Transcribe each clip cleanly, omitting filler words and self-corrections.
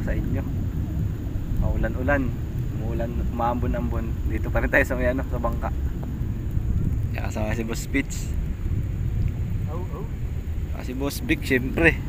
sa inyo. Maulan-ulan, umuulan, umaambon-ambon. Dito pa rin tayo sa may ano, sa bangka. Kaya kasama si Boss Pitch. Si Boss Big syempre.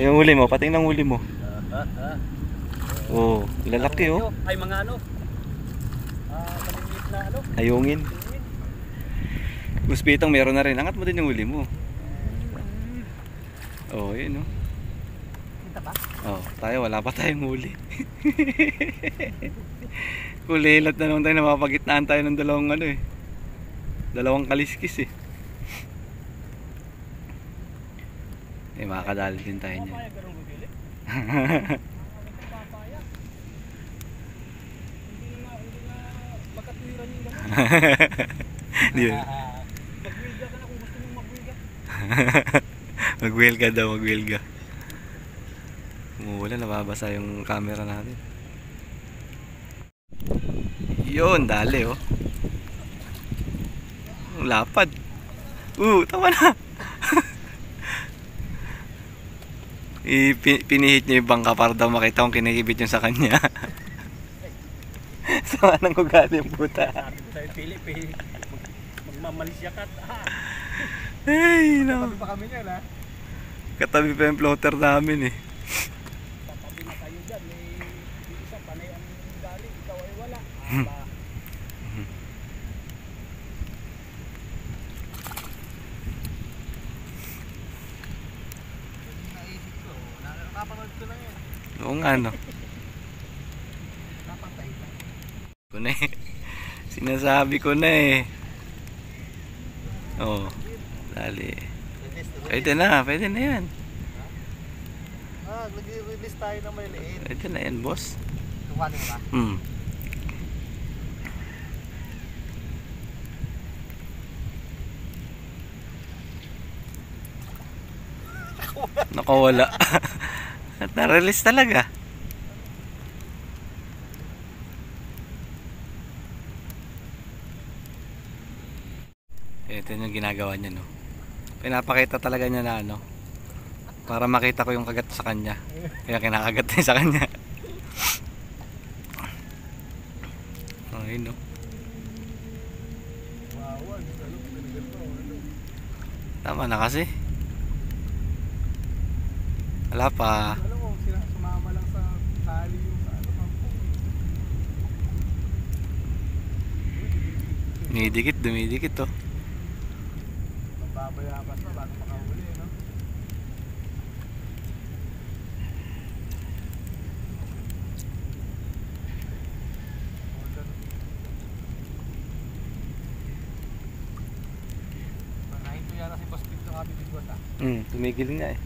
Yung huli mo, pating ng huli mo. Oh, lalaki oh. Ay mga ano. Maliliit na ano. Ayungin. Boss Pitong meron na rin. Angat mo din yung huli mo. Oh, yun oh. Kita ba? Oh, tayo wala pa tayong huli. Kulilat na naman tayo, napapagitnaan tayo ng dalawang ano eh. Dalawang kaliskis eh. Eh, makakadali din tayo niya. Magwilga ka na kung gusto mong magwilga. Magwilga daw, magwilga. Umuulan, nababasa yung camera natin. Yun, dali oh. Ang lapad. Tama na. Pinihit niya yung bangka para daw makita kung kinikibit yung sa kanya. Sama nang ugali yung puta. Sabi ko sa'yo, Philip eh. Magmamalisya ka. Ay, no. Katabi pa kami niyan ha. Katabi pa yung floater namin eh. Tatabi na kayo dyan. Yung isa, panay ang gali. Ikaw ay wala. Naisip ko. Nakapanood ko lang yan. Oo nga no. Napatay ka. Ko na eh. Sinasabi ko na eh. Oo. Dali. Pwede na yan. Nag-release tayo ng may liit. Pwede na yan, boss. Tuwanin mo ba? Nakawala. At na-release talaga. Ito yung ginagawa niya no. Pinapakita talaga niya na ano, para makita ko yung kagat sa kanya. Kaya kinakagat niya sa kanya. Ayun no. Tama na kasi. Wala pa. Alam mo, sumama lang sa tali yung sa ano. Dumidikit to. Babayabas pa bago makahuli, no? Panahin ko yata si Boss Pito kami bigwat ah. Tumigil nga eh.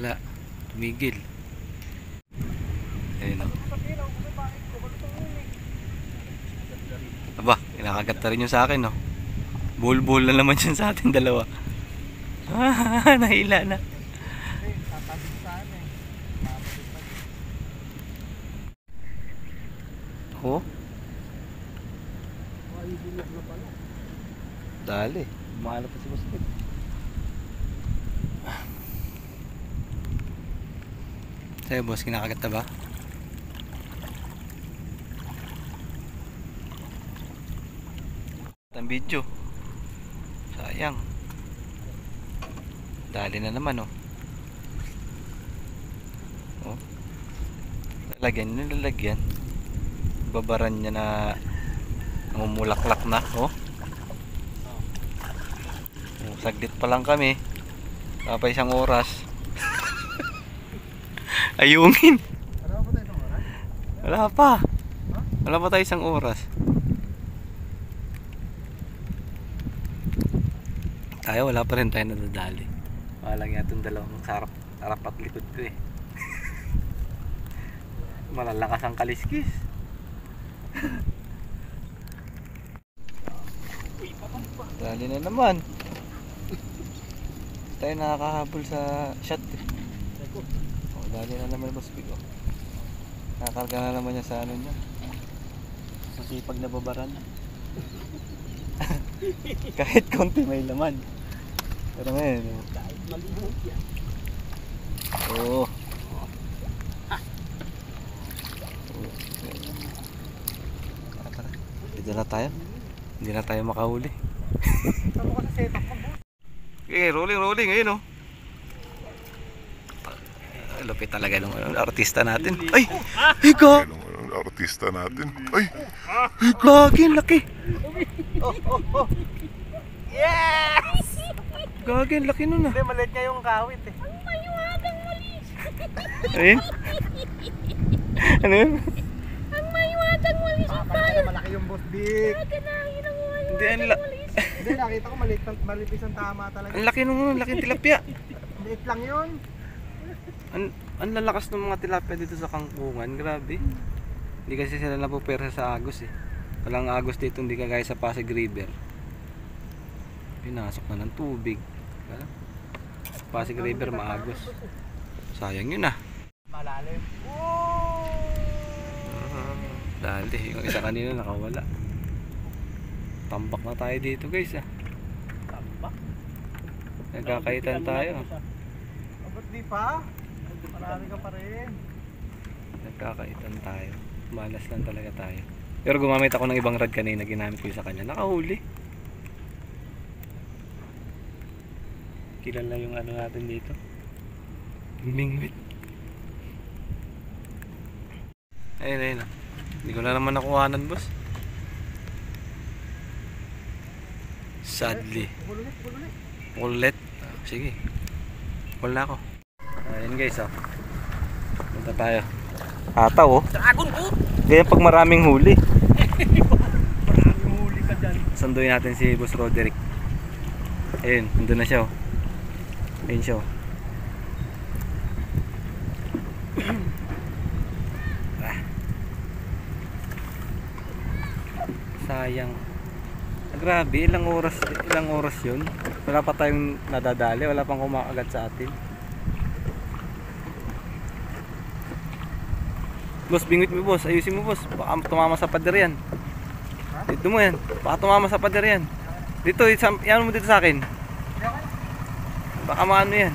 Wala, tumigil. Ayun o. Aba, kinakagat na rin yung sa akin o. Bull-bull na naman dyan sa atin dalawa. Nahila na. Oh? Dali, mahalo pa si Boss Pit. Sa'yo boss, kinakagat na ba? Ang video. Sayang. Dali na naman oh. Oh. Lalagyan. Babaran niya na namumulaklak na oh. Saglit pa lang kami. Pa isang oras. Ayungin. Wala pa tayo isang oras? Wala pa. Wala pa tayo isang oras. Tayo wala pa rin tayo nadadali. Walang nga itong dalawang harap at likod ko eh. Malalakas ang kaliskis. Dali na naman. Tayo nakakahabol sa shot eh. Oh, dali na naman Boss Big oh. Kakarga na naman niya sa ano niya. Sa sipag na babaran. Kahit konti may laman. Pero ngayon, Kahit malihog yan. oo. Tara. Dito na tayo. Hindi na tayo makahuli. Tama ko sa setup mo. Okay, rolling ngayon, oh. Lupit talaga ng artista natin. Ay! Higa! Ang artista natin. Ay! Gagi, laki! Yes! Gagi, laki nun ah. Hindi, maliit niya yung kawit eh. Ayun. Ano yun? Malaki yung boss Dick. Hindi, Hindi, nakita ko maliit isang tama talaga. ang laki nung laking tilapia. Liit lang yun. Ang lalakas ng mga tilapia dito sa Kangkungan, grabe. Hindi kasi sila napupersa sa Agos eh. Walang Agos dito, hindi kagaya sa Pasig River. Pinasok na ng tubig. Pasig River maagos. Sayang yun ah. Malalim. Dali, yung isa kanina nakawala. Tambak na tayo dito guys ah. Tambak? Nagkakaitan tayo. Ba't di pa? Marami ka pa rin. Nagkakaitan tayo. Malas lang talaga tayo. Pero gumamit ako ng ibang rod kanina, ginamit ko sa kanya. Nakahuli. Kilala yung ano natin dito. Mingwit. Ayun. Hindi ko na naman nakuhanan, boss. Sadly. Ulit. Sige. Wala ako. Ayun guys, oh. Punta tayo. Ataw, oh. Dragon boat! Ganyan pag maraming huli. Maraming huli ka dyan. Sunduin natin si Boss Roderick. Ayun, nandun na siya, oh. Ayun siya, oh. Sayang. Grabe, ilang oras yun. Wala pa tayong nadadali, wala pang kumakagat sa atin. Boss, bingwit mo boss, ayusin mo boss. Baka tumama sa pader yan. Dito mo yan, baka tumama sa pader yan. Dito, yan mo dito sa akin. Baka maano yan.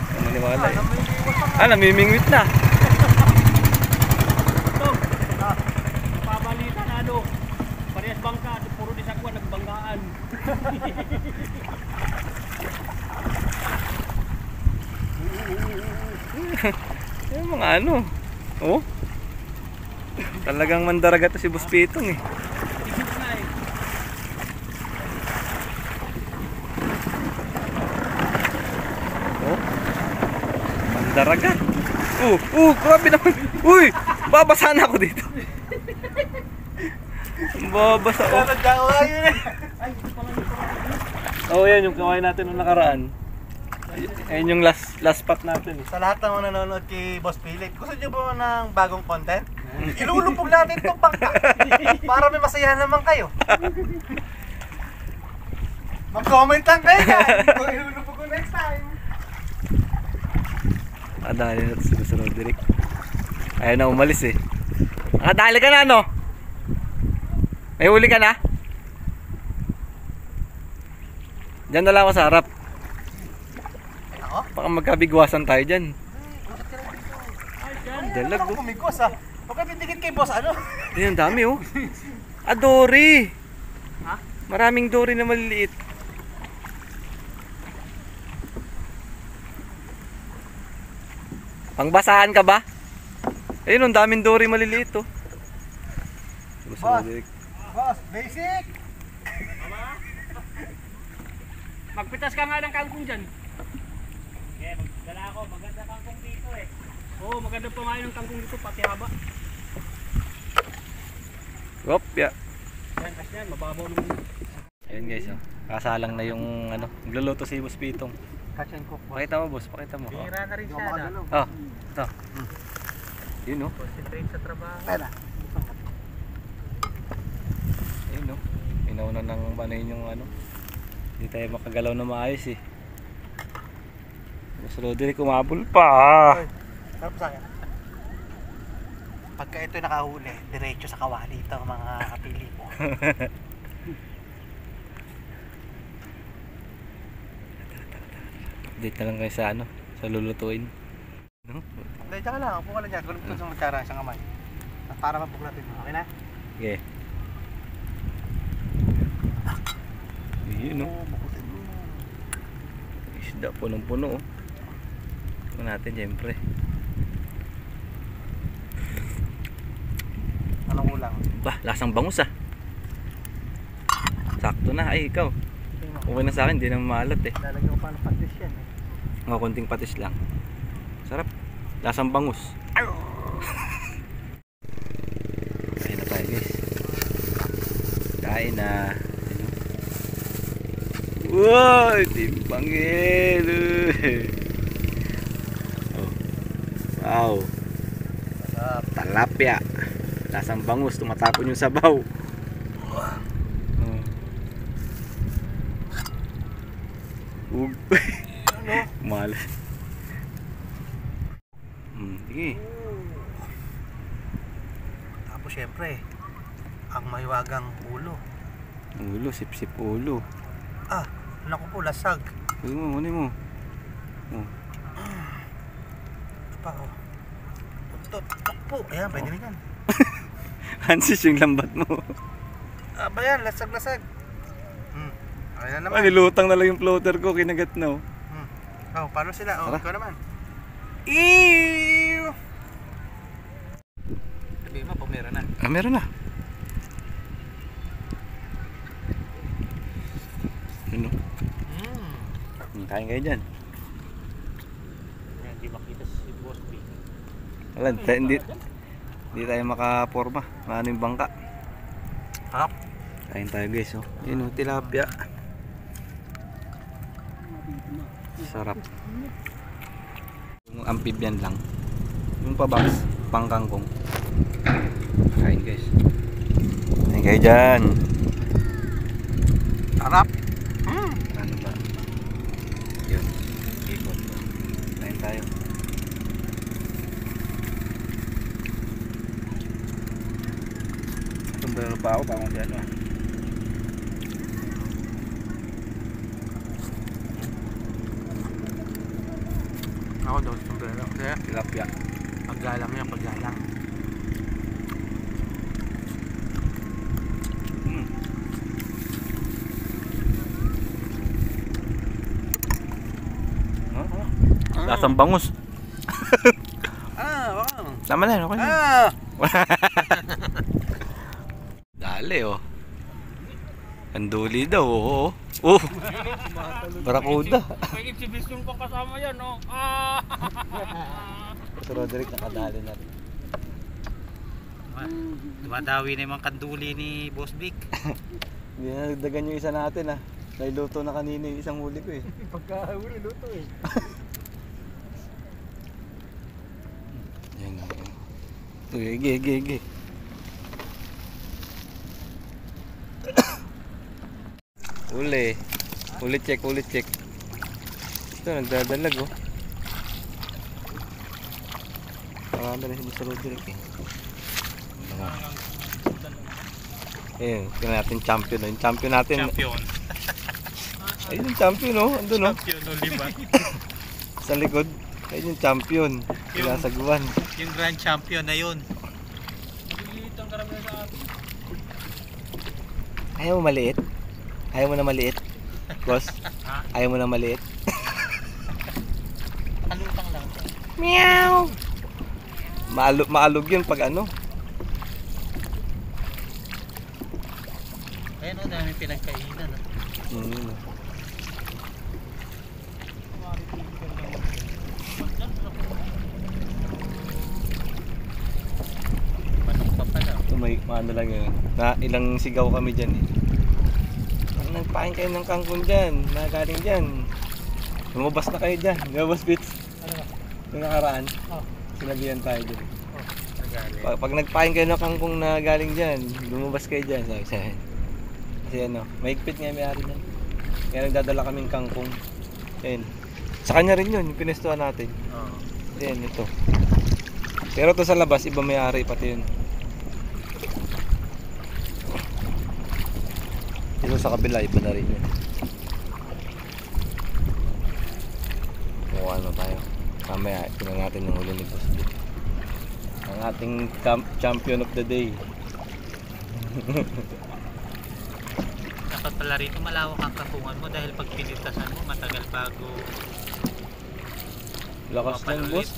Ay, maniwala eh. Namimingwit na. Pabalita na ano. Parehas bangka, puro di sakwa, nagbanggaan. Yung mga ano. Oh. Talagang mandaraga to si Boss Pitong eh. Isip na eh. Oh. Mandaraga. Grabe naman. Uy, babasa na ako dito. Babasa oh. Oh, yan yung kawain natin nung nakaraan. Ayun yung last spot natin eh. Sa lahat ng mga nanonood kay Boss Philip, gusto niyo ba ng bagong content? Ilulupog natin itong bangka para may masaya naman kayo. Mag-comment lang kayo yan kung ilulupog ko next time. Nakadali na ito si Boss Roderick. Ayaw na umalis eh. Nakadali ka na no? May huli ka na? Diyan na lang ako sa harap. Baka magkabigwasan tayo dyan. Dalag Ano oh. kumigos ah? Huwag ka didikit kay Boss ano? Ayun, dami oh. Dory. Ha? Maraming dory na maliliit. Pangbasahan ka ba? Ayun, ang daming dory maliliit oh. Boss. Boss, basic! Magpitas ka nga ng kangkong dyan. Okay, magdala ako. Maganda kangkong dito eh. Oo, maganda pa nga yung kangkong dito, pati haba. Kopya. Yan, kasi yan, mababaw naman. Ayun guys oh. Kasalang na yung ano, nagluluto si Boss Pitong. Catch and cook. Pakita mo boss, pakita mo. Bihira na rin siya na. Oh, ito. Yun oh. Concentrate sa trabaho. Ayun no. Inauna ng banayin yung ano. Hindi tayo makagalaw na maayos eh. Boss Roderick kumabol pa. Sarap sa akin. Pagka ito nakahuli, diretso sa kawali ito mga kapili po. Update na lang kayo sa ano, sa lulutuin. No? Hindi, tsaka lang. Upo ka lang dyan. Gulong ito sa matsara, isang kamay. Para mapuklatin mo. Okay na? Okay. Yun no. Bukutin mo. Isda punong-puno oh. Ito natin siyempre. Anong kulang? Bah, lasang bangus ah. Sakto na. Ay, ikaw. Okay na sa akin, hindi na maalat eh. Lalagyan ko pa ng patis yan eh. Mga konting patis lang. Sarap. Lasang bangus. Kain na tayo guys. Kain na. Wow, timbangin. Oh. Wow. Sarap. Talapia. Lasang bangus, tumatapon yung sabaw. Ano? Malas. Sige. Tapos syempre, ang mahiwagang ulo. Ulo, sip-sip ulo. Ah, naku po, lasag. Kunin mo, kunin mo. Oh. Ito pa oh. Tok po. Ayan, pwede na yan. Hansis yung lambat mo. Ah, ba yan? Lasag-lasag. Ayan na naman. Nilutang na lang yung floater ko, kinagat na oh. Oh, paano sila? Oh, Tara. ikaw naman. Ew! Sabi mo, pag meron na. Ah, meron na. Ano? Kain kayo dyan. Hindi makita si Boss B. Wala, hindi tayo makaporma. Maano yung bangka. Harap. Kain tayo guys oh. Yun oh, tilapia. Sarap. Yung amphibian lang. Yung pabaks, pangkangkong. Kain guys. Kain kayo dyan. Harap. Ano ba? Yun. Ikot. Kain tayo. Tumbrero pa ako, parang si ano. Ako daw, sombrero. Kaya, Tilapia. paggalang yan, paggalang. Lasang bangus. Wow. Tama na, okay na. Ah! Dali oh. Anduli daw oh. Oh. Barakuda. May exhibition pa kasama yan, oh. Si Roderick nakadali na rin. Dumadawi na yung mga kanduli ni Boss Vic. Hindi na nagdagan yung isa natin ah. Nailuto na kanina yung isang huli ko eh. Pagkahuli luto eh. Yan. Ige. Uli. Ulit check. Ito, nagdadalag oh. Marami na si Mr. Roderick eh. Ayun, tingnan natin champion oh. Yung champion natin. Champion. Ayun yung champion oh. Andun oh. Champion, Oliva. Sa likod. Ayun yung champion. Pinasaguan. Yung grand champion na yun. Maliliit ang karamihan sa atin. Ayaw mo maliit? Ayaw mo na maliit? Boss? Ayaw mo na maliit? Kalutang lang. Meow! Maalog yun pag ano. Ayun o, dami pinagkainan. Manok pa pala. Ito may maano lang yun. Na ilang sigaw kami dyan eh. Nagpain kayo ng kangkong dyan. Nagaling dyan. Lumabas na kayo dyan. Lumabas bits. Ano ba? Yung nakaraan. Oh. Sinabihan tayo dyan. Nagali. Pag nagpain kayo ng kangkong na galing dyan, lumabas kayo dyan. Sabi sa akin. Kasi ano, mahigpit nga may-ari dyan. Kaya nagdadala kaming kangkong. Ayun. Sa kanya rin yun, yung pinestuhan natin. Oo. Ayan, ito. Pero to sa labas, iba may-ari pati yun. Dito sa kabila, iba na rin yun. Kuha na tayo. Mamaya, tingnan natin yung huli ni Boss B. Ang ating champion of the day. Dapat pala rito malawak ang kapungan mo dahil pag pinitasan mo matagal bago Lakas ng boss.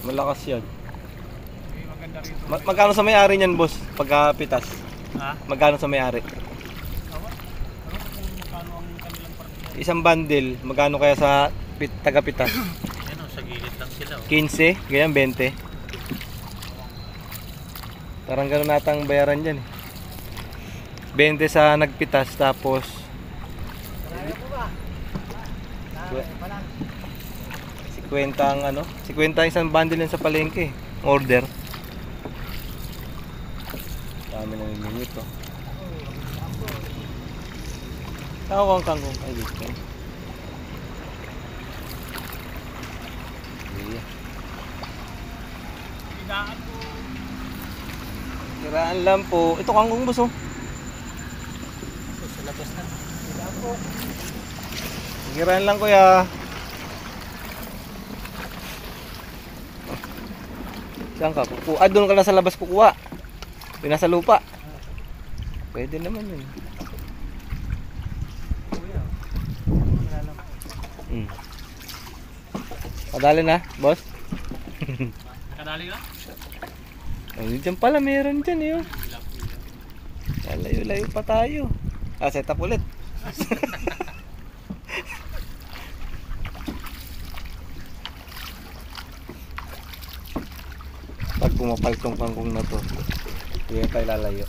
Malakas yan. Okay, maganda rito. Magkano sa may-ari niyan, boss? Pagkapitas. ha? Magkano sa may-ari? Ano kung magkano ang kanilang partida? Isang bundle, magkano kaya sa taga-pitas? Yan o, sa gilid lang sila o. 15, ganyan 20. Parang gano'n natang bayaran dyan eh. 20 sa nagpitas, tapos 50 ang ano, 50 ang isang bundle yan sa palengke. Order. Dami na yung to. Saan ko ang kangkong? Ay, dito. Yeah. Idaan ko. Kiraan lang po. Ito kangkong boss oh. Sa labas na. Kiraan lang kuya. Saan ka? Ah, doon ka na sa labas kukuha. Yung nasa lupa. Pwede naman yun. Padali na, boss. Nakadali lang? Ay, dyan pala, meron dyan eh. Oh. Layo-layo pa tayo. Ah, set up ulit. Pag pumapal tong kangkong na to, hindi tayo lalayo.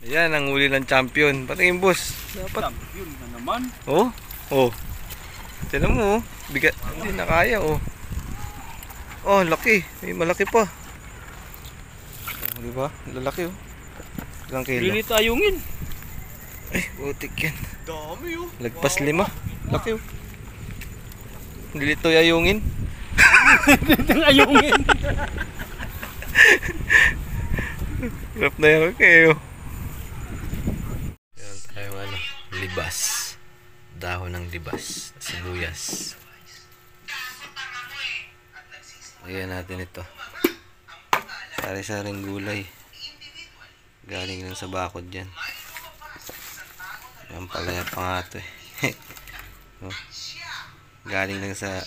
Ayan, ang huli ng champion. Patingin boss. Dapat. Champion na naman. Oh, oh. Tinan mo, oh. Bigat. Hindi na kaya, oh. Oh, laki. May malaki pa. Oh, di ba? Lalaki, oh. Ilang kilo? Lilit ayungin. Ay, butik yan. Dami oh. Lagpas 5. Laki, oh. Hindi ito yayungin. Ang ayungin. Rap na yan, okay, oh. Meron tayong ano, libas. Dahon ng libas. Sibuyas. Lagyan natin ito. Sari-saring gulay. Galing lang sa bakod yan. Yan pala yung pangato eh. Oh. Galing lang sa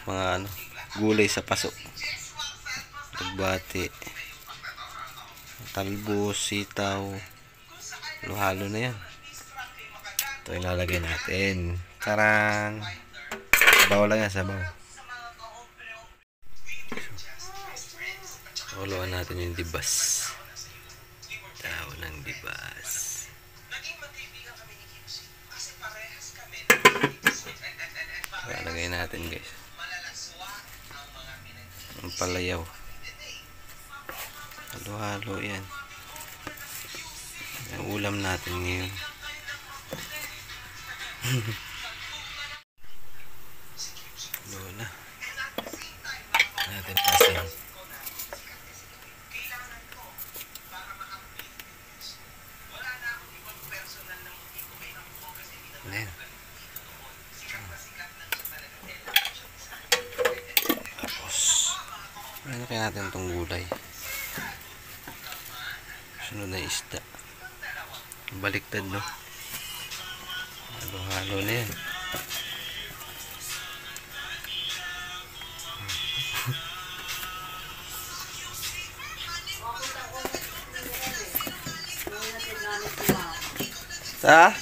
mga ano, gulay sa paso. Tagbati. Talbos, sitaw. Halo na yan. Ito yung lalagay natin. Tarang! Sabaw lang yan, sabaw. Huluan natin yung dibas. Dahon ng dibas. Lalagay natin guys. Ang palayaw. Halo-halo yan. Yung ulam natin ngayon. Halo na. Natin asin. Ayan. Tapos ano kaya natin itong gulay. Sunod na isda. Baliktad no. Halo-halo na yan. Sa?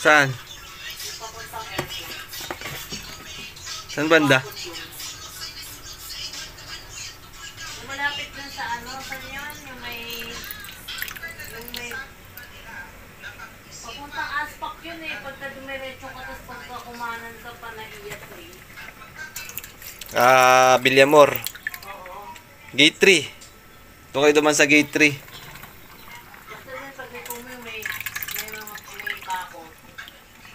Saan? Saan banda? Malapit dun sa ano, saan yun? Yung may papuntang aspak yun eh. Pagka dumiretso ka, tapos pagka kumanan ka pa na iyat eh. Bilyamor. Oo. Gate 3. Ito kayo duman sa gate 3. Basta dun pag may tumi, may pako.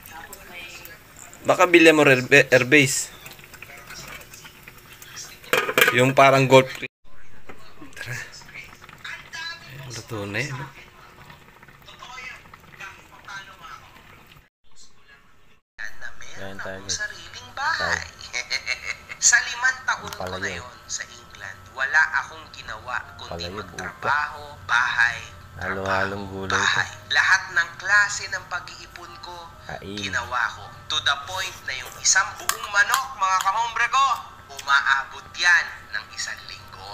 Tapos may Baka bilhin mo airbase. Yung parang golf. Tara. Luto na yun. No? Na meron akong sariling bahay. Sa 5 taon ko na yon sa England, wala akong ginawa kundi magtrabaho, bahay, Halo-halong gulay bahay. Lahat ng klase ng pag-iipon ko, ginawa ko. To the point na yung isang buong manok, mga kahombre ko, umaabot yan ng 1 linggo.